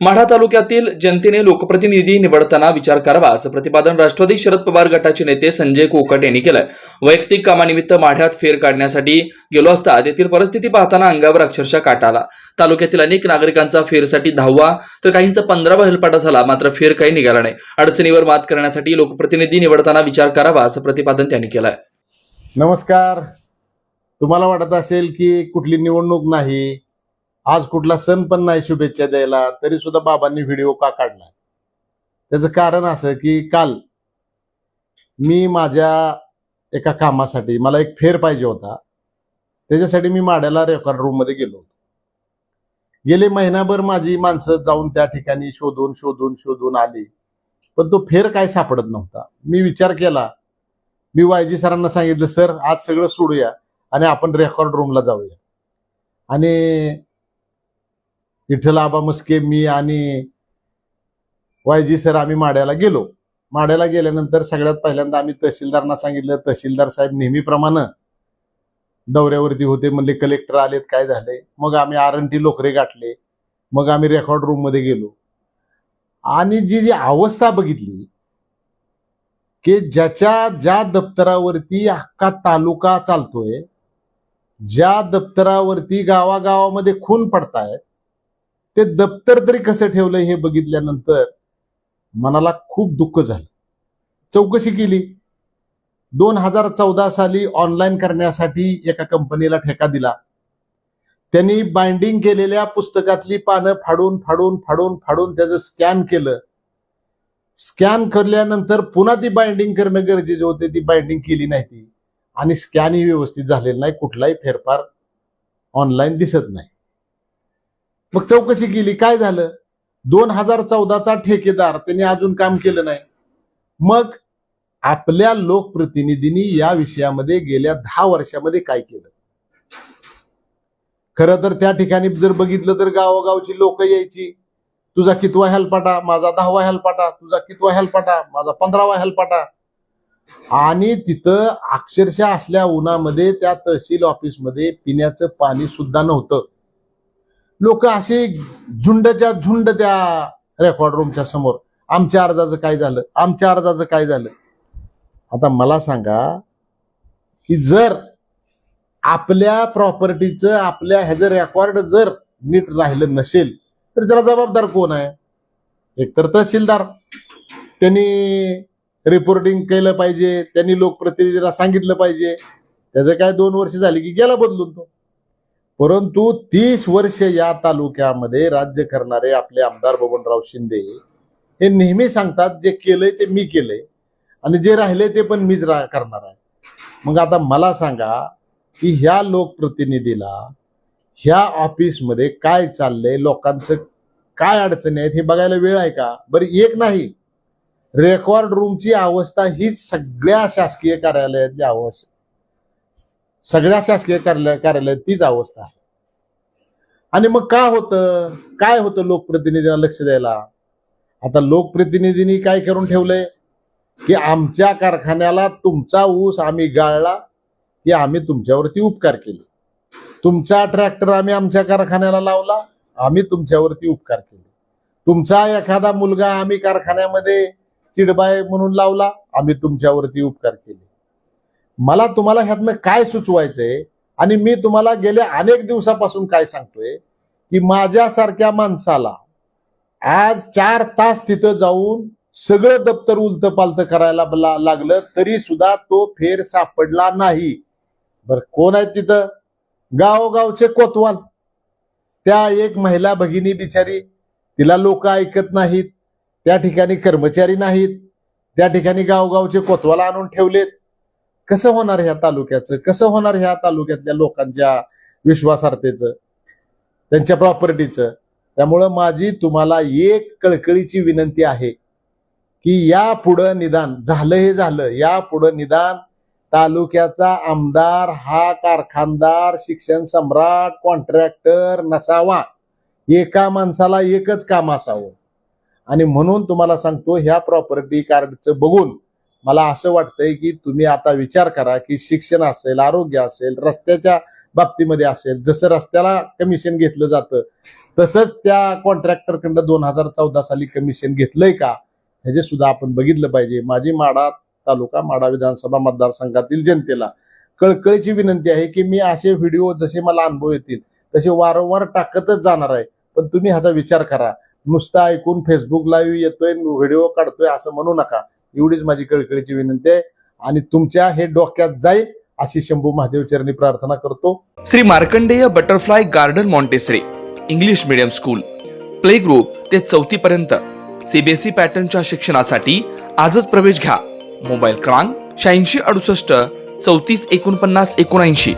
माढा तालुक्यातील जनतेने लोकप्रतिनिधी निवडताना विचार करावा असं प्रतिपादन राष्ट्रवादी शरद पवार गटाचे नेते संजय कोकट यांनी केलंय। वैयक्तिक कामानिमित्त माढ्यात फेर काढण्यासाठी गेलो असता तेथील परिस्थिती पाहताना अंगावर अक्षरशः काटा आला। तालुक्यातील अनेक नागरिकांचा फेरसाठी 10वा तर काहींचा 15वा हेलपाटा झाला, मात्र फेर काही निघाला नाही। अडचणीवर मात करण्यासाठी लोकप्रतिनिधी निवडताना विचार करावा असं प्रतिपादन त्यांनी केलंय। नमस्कार। तुम्हाला वाटत असेल की कुठली निवडणूक नाही, आज कुठला सण पण नाही शुभेच्छा द्यायला, तरी सुद्धा बाबांनी व्हिडिओ का काढला? त्याचं कारण असं की काल मी माझ्या एका कामासाठी मला एक फेर पाहिजे होता, त्याच्यासाठी मी माड्याला रेकॉर्ड रूम मध्ये गेलो। गेले महिनाभर माझी माणसं जाऊन त्या ठिकाणी शोधून शोधून शोधून आली, पण तो फेर काय सापडत नव्हता। मी विचार केला, मी वायजी सरांना सांगितलं, सर आज सगळं सोडूया आणि आपण रेकॉर्ड रूमला जाऊया। आणि विठ्ठल आबा मस्के, मी आणि वायजी सर आम्ही माड्याला गेलो। माड्याला गेल्यानंतर सगळ्यात पहिल्यांदा आम्ही तहसीलदारांना सांगितलं। तहसीलदार साहेब नेहमीप्रमाणे दौऱ्यावरती होते, म्हणले कलेक्टर आलेत, काय झालंय? मग आम्ही आरंटी लोकरे गाठले, मग आम्ही रेकॉर्ड रूम मध्ये गेलो आणि जी अवस्था बघितली की ज्या दप्तरावरती अख्खा तालुका चालतोय, ज्या दप्तरावरती गावागावामध्ये खून पडतायत, ते दप्तर तरी कसं ठेवलंय हे बघितल्यानंतर मनाला खूप दुःख झालं। चौकशी केली। 2014 साली ऑनलाईन करण्यासाठी एका कंपनीला ठेका दिला। त्यांनी बाइंडिंग केलेल्या पुस्तकातली पानं फाडून फाडून फाडून फाडून त्याचं स्कॅन केलं। स्कॅन केल्यानंतर पुन्हा ती बाइंडिंग करणं गरजेचे होते, ती बाइंडिंग केली नाही ती, आणि स्कॅनही व्यवस्थित झालेला नाही, कुठलाही फेरफार ऑनलाईन दिसत नाही। मग चौकशी केली, काय झालं? 2014चा ठेकेदार त्यांनी अजून काम केलं नाही। मग आपल्या लोकप्रतिनिधींनी या विषयामध्ये गेल्या 10 वर्षामध्ये काय केलं? खरं तर त्या ठिकाणी जर बघितलं तर गावोगावची लोक यायची, तुझा कितवा हेलपाटा? माझा 10वा हेलपाटा। तुझा कितवा हेलपाटा? माझा 15वा हेलपाटा। आणि तिथं अक्षरशः असल्या उन्हामध्ये त्या तहसील ऑफिसमध्ये पिण्याचं पाणी सुद्धा नव्हतं। लोक असे झुंडच्या झुंड त्या रेकॉर्ड रूमच्या समोर, आमच्या अर्जाचं काय झालं? आमच्या अर्जाचं काय झालं? आता मला सांगा की जर आपल्या प्रॉपर्टीचं, आपल्या ह्याचं रेकॉर्ड जर नीट राहिलं नसेल तर त्याला जबाबदार कोण आहे? एकतर तहसीलदार, त्यांनी रिपोर्टिंग केलं पाहिजे, त्यांनी लोकप्रतिनिधीला सांगितलं पाहिजे। त्याचं काय 2 वर्ष झाली की गेला बदलून तो। परंतु 30 वर्ष या तालुक्यामध्ये राज्य करणारे आपले आमदार बबनराव शिंदे हे नेहमी सांगतात, जे केलंय ते मी केलंय आणि जे राहिले ते पण मीच करणार आहे। मग आता मला सांगा की ह्या लोकप्रतिनिधीला ह्या ऑफिसमध्ये काय चाललंय, लोकांचं काय अडचणी आहेत हे बघायला वेळ आहे का? बरं, एक नाही, रेकॉर्ड रूमची अवस्था हीच सगळ्या शासकीय कार्यालयाची अवस्था, सगळ्या शासकीय कार्यालयात तीच अवस्था आहे। आणि मग काय होतं लोकप्रतिनिधींना लक्ष द्यायला? आता लोकप्रतिनिधींनी काय करून ठेवलंय की आमच्या कारखान्याला तुमचा ऊस आम्ही गाळला की आम्ही तुमच्यावरती उपकार केले, तुमचा ट्रॅक्टर आम्ही आमच्या कारखान्याला लावला, आम्ही तुमच्यावरती उपकार केले, तुमचा एखादा मुलगा आम्ही कारखान्यामध्ये चिडबाय म्हणून लावला, आम्ही तुमच्यावरती उपकार केले। मला तुम्हाला ह्यातनं काय सुचवायचंय, आणि मी तुम्हाला गेल्या अनेक दिवसापासून काय सांगतोय की माझ्यासारख्या माणसाला आज 4 तास तिथं जाऊन सगळं दप्तर उलतं पालतं करायला लागलं तरी सुद्धा तो फेर सापडला नाही। बरं, कोण आहेत तिथं? गावोगावचे कोतवाल। त्या एक महिला भगिनी बिचारी, तिला लोक ऐकत नाहीत, त्या ठिकाणी कर्मचारी नाहीत, त्या ठिकाणी गावगावचे कोतवाल आणून ठेवलेत। कसं होणार ह्या तालुक्याचं? कसं होणार ह्या तालुक्यातल्या लोकांच्या विश्वासार्हतेचं, त्यांच्या प्रॉपर्टीचं? त्यामुळं माझी तुम्हाला एक कळकळीची विनंती आहे की यापुढं निदान झालं हे झालं, यापुढं निदान तालुक्याचा आमदार हा कारखानदार, शिक्षण सम्राट, कॉन्ट्रॅक्टर नसावा, एका माणसाला एकच काम असावं। आणि म्हणून तुम्हाला सांगतो, ह्या प्रॉपर्टी कार्डचं बघून मला असं वाटतंय की तुम्ही आता विचार करा की शिक्षण असेल, आरोग्य असेल, रस्त्याच्या बाबतीमध्ये असेल, जसं रस्त्याला कमिशन घेतलं जातं तसंच त्या कॉन्ट्रॅक्टरकडनं 2014 साली कमिशन घेतलंय का ह्याचे सुद्धा आपण बघितलं पाहिजे. माझी माढा तालुका माढा विधानसभा मतदारसंघातील जनतेला कळकळीची विनंती आहे की मी असे व्हिडिओ जसे मला अनुभव येतील तसे वारंवार टाकतच जाणार आहे, पण तुम्ही ह्याचा विचार करा. नुसतं ऐकून फेसबुक लाईव्ह येतोय व्हिडिओ काढतोय असं म्हणू नका. एवढीच माझी कळकळीची विनंती आहे आणि तुमच्या हे डोक्यात जाईल अशी शंभू महादेव चरणी प्रार्थना करतो. Shri Markandeya butterfly garden Montessori English medium school play group ते 4थी पर्यंत सीबीएसई पॅटर्नच्या शिक्षणासाठी आजच प्रवेश घ्या. मोबाईल क्रमांक 8668 34 49 79.